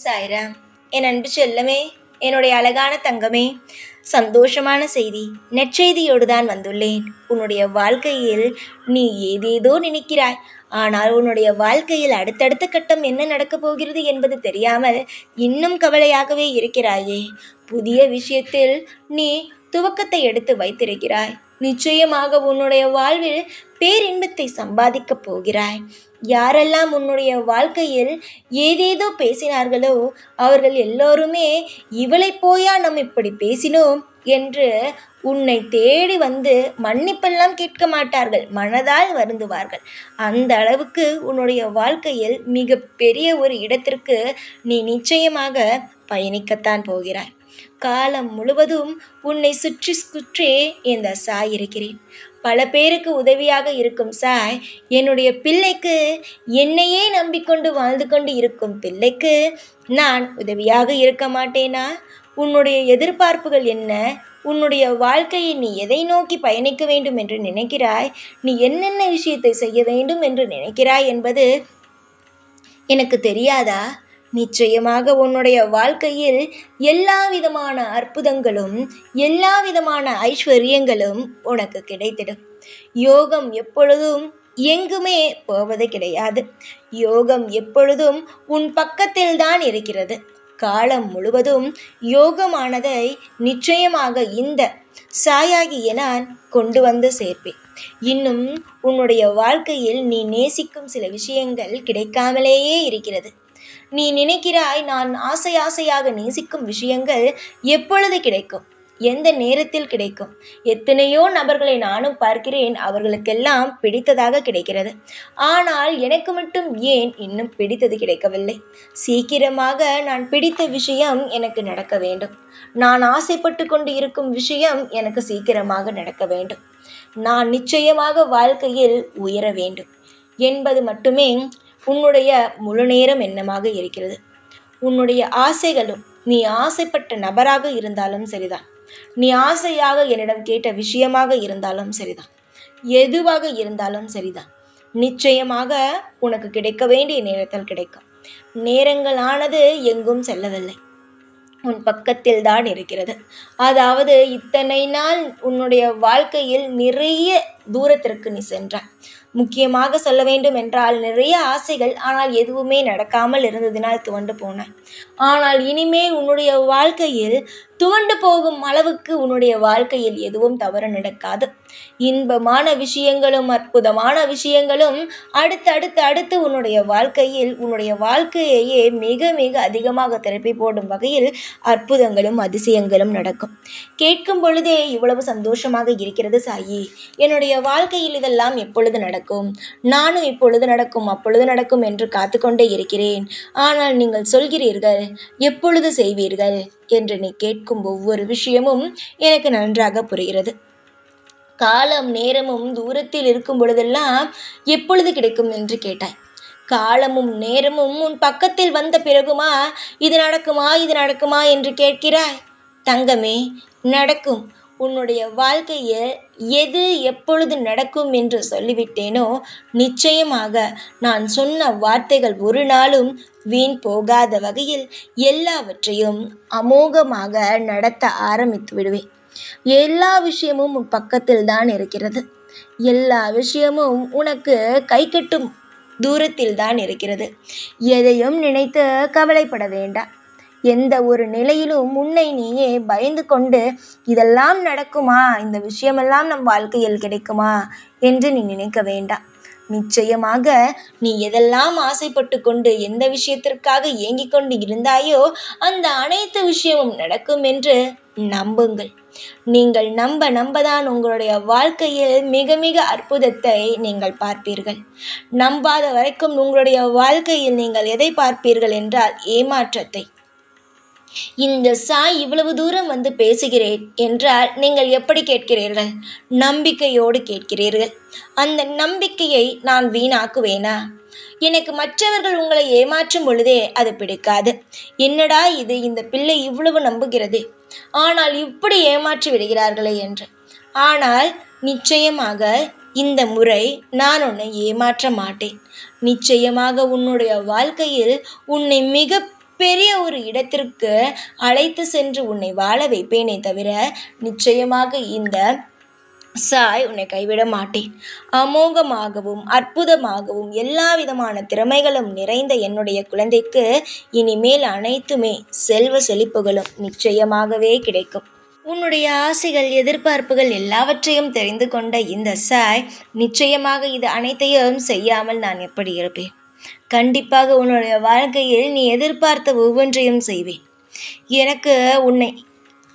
சாய்ராம். என் அன்பு செல்லமே, என்னுடைய அழகான தங்கமே, சந்தோஷமான செய்தி, நற்செய்தியோடு தான் வந்துள்ளேன். உன்னுடைய வாழ்க்கையில் நீ ஏதேதோ நினைக்கிறாய். ஆனால் உன்னுடைய வாழ்க்கையில் அடுத்தடுத்த கட்டம் என்ன நடக்கப் போகிறது என்பது தெரியாமல் இன்னும் கவலையாகவே இருக்கிறாயே. புதிய விஷயத்தில் நீ துவக்கத்தை எடுத்து வைத்திருக்கிறாய். நிச்சயமாக உன்னுடைய வாழ்வில் பேரின்பத்தை சம்பாதிக்கப் போகிறாய். யாரெல்லாம் உன்னுடைய வாழ்க்கையில் ஏதேதோ பேசினார்களோ அவர்கள் எல்லோருமே இவளை போயா நம்ம இப்படி பேசினோம் என்று உன்னை தேடி வந்து மன்னிப்பெல்லாம் கேட்க மாட்டார்கள், மனதால் வருந்துவார்கள். அந்த அளவுக்கு உன்னுடைய வாழ்க்கையில் மிக பெரிய ஒரு இடத்திற்கு நீ நிச்சயமாக பயணிக்கத்தான் போகிறாய். காலம் முழுவதும் உன்னை சுற்றி சுற்றி இந்த சாய் இருக்கிறேன். பல பேருக்கு உதவியாக இருக்கும் சாய், என்னுடைய பிள்ளைக்கு, என்னையே நம்பிக்கொண்டு வாழ்ந்து கொண்டு இருக்கும் பிள்ளைக்கு நான் உதவியாக இருக்க மாட்டேனா? உன்னுடைய எதிர்பார்ப்புகள் என்ன? உன்னுடைய வாழ்க்கையை நீ எதை நோக்கி பயணிக்க வேண்டும் என்று நினைக்கிறாய்? நீ என்னென்ன விஷயத்தை செய்ய வேண்டும் என்று நினைக்கிறாய் என்பது எனக்கு தெரியாதா? நிச்சயமாக உன்னுடைய வாழ்க்கையில் எல்லா விதமான அற்புதங்களும் எல்லா விதமான ஐஸ்வர்யங்களும் உனக்கு கிடைத்திடும். யோகம் எப்பொழுதும் எங்குமே போவது கிடையாது. யோகம் எப்பொழுதும் உன் பக்கத்தில் தான் இருக்கிறது. காலம் முழுவதும் யோகமானதை நிச்சயமாக இந்த சாயாகிய நான் கொண்டு வந்து சேர்ப்பேன். இன்னும் உன்னுடைய வாழ்க்கையில் நீ நேசிக்கும் சில விஷயங்கள் கிடைக்காமலேயே இருக்கிறது. நீ நினைக்கிறாய், நான் ஆசையாக நேசிக்கும் விஷயங்கள் எப்பொழுது கிடைக்கும், எந்த நேரத்தில் கிடைக்கும்? எத்தனையோ நபர்களை நானும் பார்க்கிறேன், அவர்களுக்கெல்லாம் பிடித்ததாக கிடைக்கிறது. ஆனால் எனக்கு மட்டும் ஏன் இன்னும் பிடித்தது கிடைக்கவில்லை? சீக்கிரமாக நான் பிடித்த விஷயம் எனக்கு நடக்க வேண்டும். நான் ஆசைப்பட்டு கொண்டு இருக்கும் விஷயம் எனக்கு சீக்கிரமாக நடக்க வேண்டும். நான் நிச்சயமாக வாழ்க்கையில் உயர வேண்டும் என்பது மட்டுமே உன்னுடைய முழு நேரம் எண்ணமாக இருக்கிறது. உன்னுடைய ஆசைகளும், நீ ஆசைப்பட்ட நபராக இருந்தாலும் சரிதான், நீ ஆசையாக என்னிடம் கேட்ட விஷயமாக இருந்தாலும் சரிதான், எதுவாக இருந்தாலும் சரிதான், நிச்சயமாக உனக்கு கிடைக்க வேண்டிய நேரத்தில் கிடைக்கும். நேரங்களானது எங்கும் செல்லவில்லை, உன் பக்கத்தில் தான் இருக்கிறது. அதாவது இத்தனை நாள் உன்னுடைய வாழ்க்கையில் நிறைய தூரத்திற்கு நீ சென்றாய். முக்கியமாக சொல்ல வேண்டும் என்றால் நிறைய ஆசைகள், ஆனால் எதுவுமே நடக்காமல் இருந்ததினால் துவண்டு போனாய். ஆனால் இனிமேல் உன்னுடைய வாழ்க்கையில் துவண்டு போகும் அளவுக்கு உன்னுடைய வாழ்க்கையில் எதுவும் தவறு நடக்காது. இன்பமான விஷயங்களும் அற்புதமான விஷயங்களும் அடுத்து உன்னுடைய வாழ்க்கையில் உன்னுடைய வாழ்க்கையையே மிக மிக அதிகமாக திருப்பி போடும் வகையில் அற்புதங்களும் அதிசயங்களும் நடக்கும். கேட்கும் பொழுதே இவ்வளவு சந்தோஷமாக இருக்கிறது சாயி. என்னுடைய வாழ்க்கையில் இதெல்லாம் எப்பொழுது நடக்கும்? நானும் இப்பொழுது நடக்கும் அப்பொழுது நடக்கும் என்று காத்து கொண்டே இருக்கிறேன். ஆனால் நீங்கள் சொல்கிறீர்கள், எப்பொழுது செய்வீர்கள் என்று நீ கேட்கும் ஒவ்வொரு விஷயமும் எனக்கு நன்றாக புரிகிறது. காலம் நேரமும் தூரத்தில் இருக்கும் பொழுதெல்லாம் எப்பொழுது கிடைக்கும் என்று கேட்டாய். காலமும் நேரமும் உன் பக்கத்தில் வந்த பிறகுமா இது நடக்குமா என்று கேட்கிறாய்? தங்கமே, நடக்கும். உன்னுடைய வாழ்க்கையில் எது எப்பொழுது நடக்கும் என்று சொல்லிவிட்டேனோ நிச்சயமாக நான் சொன்ன வார்த்தைகள் ஒரு நாளும் வீண் போகாத வகையில் எல்லாவற்றையும் அமோகமாக நடத்த ஆரம்பித்து விடுவேன். எல்லா விஷயமும் உன் பக்கத்தில் தான் இருக்கிறது. எல்லா விஷயமும் உனக்கு கை கட்டும் தூரத்தில் தான் இருக்கிறது. எதையும் நினைத்து கவலைப்பட வேண்டாம். எந்த ஒரு நிலையிலும் உன்னை நீயே பயந்து கொண்டு இதெல்லாம் நடக்குமா, இந்த விஷயமெல்லாம் நம் வாழ்க்கையில் கிடைக்குமா என்று நீ நினைக்க வேண்டாம். நிச்சயமாக நீ எதெல்லாம் ஆசைப்பட்டு கொண்டு எந்த விஷயத்திற்காக ஏங்கிக் கொண்டு இருந்தாயோ அந்த அனைத்து விஷயமும் நடக்கும் என்று நம்புங்கள். நீங்கள் நம்பதான் உங்களுடைய வாழ்க்கையில் மிக மிக அற்புதத்தை நீங்கள் பார்ப்பீர்கள். நம்பாத வரைக்கும் உங்களுடைய வாழ்க்கையில் நீங்கள் எதை பார்ப்பீர்கள் என்றால் ஏமாற்றத்தை. இந்த சாய் இவ்வளவு தூரம் வந்து பேசுகிறேன் என்றால் நீங்கள் எப்படி கேட்கிறீர்கள்? நம்பிக்கையோடு கேட்கிறீர்கள். அந்த நம்பிக்கையை நான் வீணாக்குவேனா? எனக்கு மற்றவர்கள் உங்களை ஏமாற்றும் பொழுதே அது பிடிக்காது. என்னடா இது, இந்த பிள்ளை இவ்வளவு நம்புகிறது, ஆனால் இப்படி ஏமாற்றி விடுகிறார்களே என்று. ஆனால் நிச்சயமாக இந்த முறை நான் உன்னை ஏமாற்ற மாட்டேன். நிச்சயமாக உன்னுடைய வாழ்க்கையில் உன்னை மிக பெரிய ஒரு இடத்திற்கு அழைத்து சென்று உன்னை வாழ வைப்பேனே தவிர நிச்சயமாக இந்த சாய் உன்னை கைவிட மாட்டேன். அமோகமாகவும் அற்புதமாகவும் எல்லா விதமான திறமைகளும் நிறைந்த என்னுடைய குழந்தைக்கு இனிமேல் அனைத்துமே செல்வ செழிப்புகளும் நிச்சயமாகவே கிடைக்கும். உன்னுடைய ஆசைகள் எதிர்பார்ப்புகள் எல்லாவற்றையும் தெரிந்து கொண்ட இந்த சாய் நிச்சயமாக இது அனைத்தையும் செய்யாமல் நான் எப்படி இருப்பேன்? கண்டிப்பாக உன்னுடைய வாழ்க்கையில் நீ எதிர்பார்த்த ஒவ்வொன்றையும் செய்வேன். எனக்கு உன்னை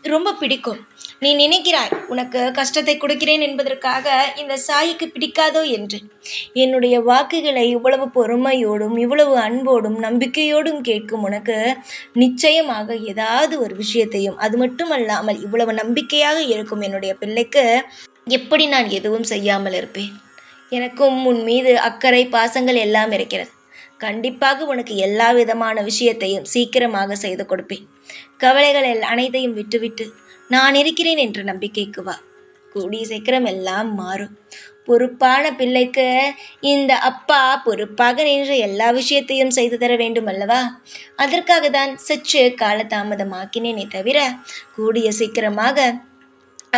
ரொம்ப பிடிக்கும். நீ நினைக்கிறாய் உனக்கு கஷ்டத்தை கொடுக்கிறேன் என்பதற்காக இந்த சாய்க்கு பிடிக்காதோ என்று. என்னுடைய வாக்குகளை இவ்வளவு பொறுமையோடும் இவ்வளவு அன்போடும் நம்பிக்கையோடும் கேட்கும் உனக்கு நிச்சயமாக ஏதாவது ஒரு விஷயத்தையும், அது மட்டுமல்லாமல் இவ்வளவு நம்பிக்கையாக இருக்கும் என்னுடைய பிள்ளைக்கு எப்படி நான் எதுவும் செய்யாமல் இருப்பேன்? எனக்கும் உன் மீது அக்கறை பாசங்கள் எல்லாம் இருக்கிறது. கண்டிப்பாக உனக்கு எல்லா விதமான விஷயத்தையும் சீக்கிரமாக செய்து கொடுப்பேன். கவலைகள் அனைத்தையும் விட்டுவிட்டு நான் இருக்கிறேன் என்ற நம்பிக்கைக்கு வா. கூடிய சீக்கிரம் எல்லாம் மாறும். பொறுப்பான பிள்ளைக்கு இந்த அப்பா பொறுப்பாக நின்று எல்லா விஷயத்தையும் செய்து தர வேண்டும் அல்லவா? அதற்காக தான் சற்று காலதாமதமாக்கினேனே தவிர கூடிய சீக்கிரமாக,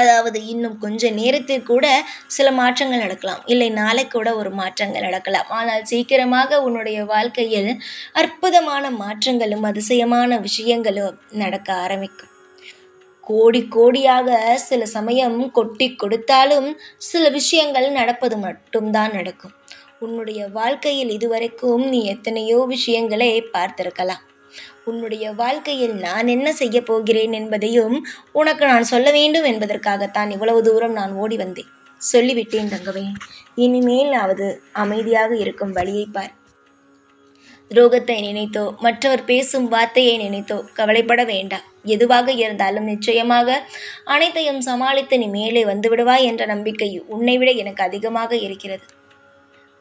அதாவது இன்னும் கொஞ்ச நேரத்தில் கூட சில மாற்றங்கள் நடக்கலாம், இல்லை நாளை கூட ஒரு மாற்றங்கள் நடக்கலாம். ஆனால் சீக்கிரமாக உன்னுடைய வாழ்க்கையில் அற்புதமான மாற்றங்களும் அதிசயமான விஷயங்களும் நடக்க ஆரம்பிக்கும். கோடி கோடியாக சில சமயம் கொட்டி கொடுத்தாலும் சில விஷயங்கள் நடப்பது மட்டும்தான் நடக்கும். உன்னுடைய வாழ்க்கையில் இதுவரைக்கும் நீ எத்தனையோ விஷயங்களை பார்த்திருக்கலாம். உன்னுடைய வாழ்க்கையில் நான் என்ன செய்ய போகிறேன் என்பதையும் உனக்கு நான் சொல்ல வேண்டும் என்பதற்காகத்தான் இவ்வளவு தூரம் நான் ஓடி வந்தேன். சொல்லிவிட்டேன் தங்கமே. இனிமேலாவது அமைதியாக இருக்கும் வழியை பார். துரோகத்தை நினைத்தோ மற்றவர் பேசும் வார்த்தையை நினைத்தோ கவலைப்பட வேண்டாம். எதுவாக இருந்தாலும் நிச்சயமாக அனைத்தையும் சமாளித்து நீ மேலே வந்து விடுவாய் என்ற நம்பிக்கை உன்னை விட எனக்கு அதிகமாக இருக்கிறது.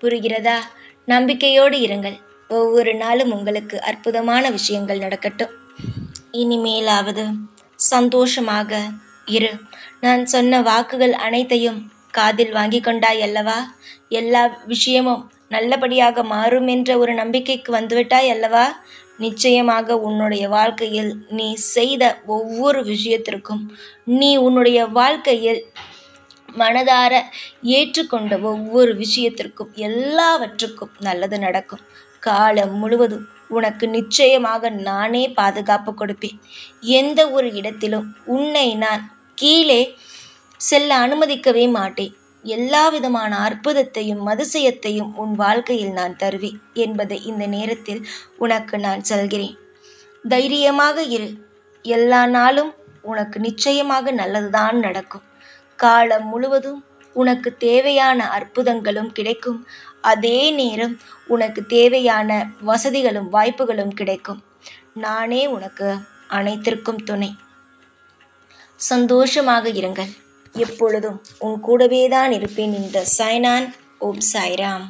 புரிகிறதா? நம்பிக்கையோடு இருங்கள். ஒவ்வொரு நாளும் உங்களுக்கு அற்புதமான விஷயங்கள் நடக்கட்டும். இனிமேலாவது சந்தோஷமாக இரு. நான் சொன்ன வாக்குகள் அனைத்தையும் காதில் வாங்கி கொண்டாய் அல்லவா? எல்லா விஷயமும் நல்லபடியாக மாறும் என்ற ஒரு நம்பிக்கைக்கு வந்துவிட்டாய் அல்லவா? நிச்சயமாக உன்னுடைய வாழ்க்கையில் நீ செய்த ஒவ்வொரு விஷயத்திற்கும், நீ உன்னுடைய வாழ்க்கையில் மனதார ஏற்றுக்கொண்ட ஒவ்வொரு விஷயத்திற்கும் எல்லாவற்றுக்கும் நல்லது நடக்கும். காலம் முழுவதும் உனக்கு நிச்சயமாக நானே பாதுகாப்பு கொடுப்பேன். எந்த ஒரு இடத்திலும் உன்னை நான் கீழே செல்ல அனுமதிக்கவே மாட்டேன். எல்லா விதமான அற்புதத்தையும் அதிசயத்தையும் உன் வாழ்க்கையில் நான் தருவேன் என்பதை இந்த நேரத்தில் உனக்கு நான் சொல்கிறேன். தைரியமாக இரு. எல்லா நாளும் உனக்கு நிச்சயமாக நல்லதுதான் நடக்கும். காலம் முழுவதும் உனக்கு தேவையான அற்புதங்களும் கிடைக்கும். அதே நேரம் உனக்கு தேவையான வசதிகளும் வாய்ப்புகளும் கிடைக்கும். நானே உனக்கு அனைத்திற்கும் துணை. சந்தோஷமாக இருங்கள். எப்பொழுதும் உன் கூடவே தான் இருப்பேன். இந்த சாய்நான். ஓம் சாய்ராம்.